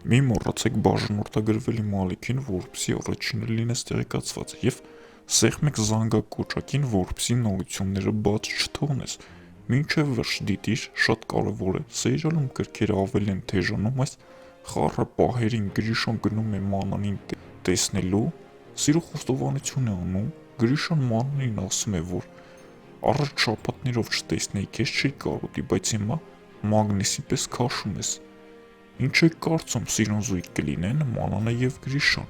Մի մոռացեք բաժանորդագրվել իմ ալիքին, որպեսզի առաջինը լինես տեղեկացված եւ սեղմեք զանգակոճակին, որպեսզի նորությունները բաց չթողնես։ Մինչև վերջ դիտիր, շատ կարևոր է, սերիալում գրքերը ավելի են թեժանում, այս խառը պահերին Գրիշոն գնում է Մանանին տեսնելու, սիրո խոստովանություն է անում, Գրիշոն Մանանին ասում է, որ առաջ շաբաթներով չտեսնեի քեզ չի կարոտի, բայց հիմա մագնիսի պես քաշում ես։ Ինչ եք կարծում, սիրուն զույգ կլինեն Մանանը և Գրիշան։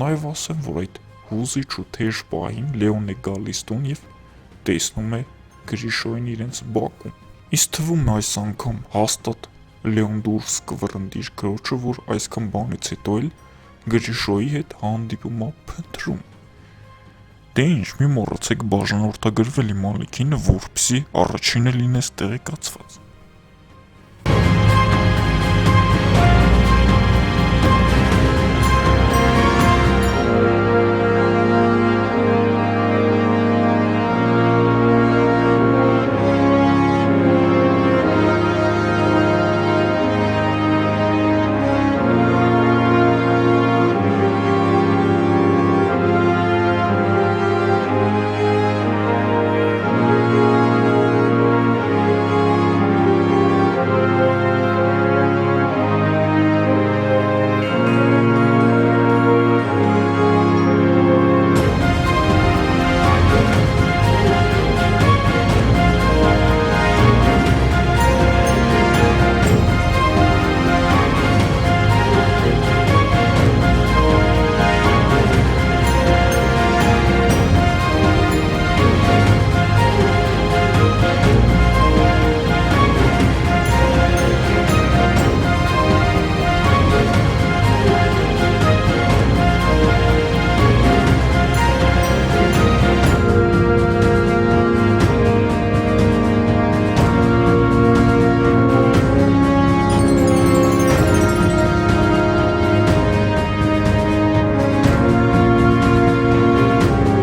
Նաև ասեմ, որ այդ հուզիչ ու թեժ պահին Լեոնն է գալիս տուն և տեսնում է Գրիշոյին իրենց բակում։ Ինձ թվում է այս անգամ հաստատ Լեոն դուրս կվռնդի իր քրոջը, որ այսքան բանից հետո էլ Գրիշոյի հետ հանդիպում ա փնտրում։ Դե ինչ, մի մոռացեք բաժանորդագրվել իմ ալիքին, որպեսզի առաջինը լինես տեղեկացված։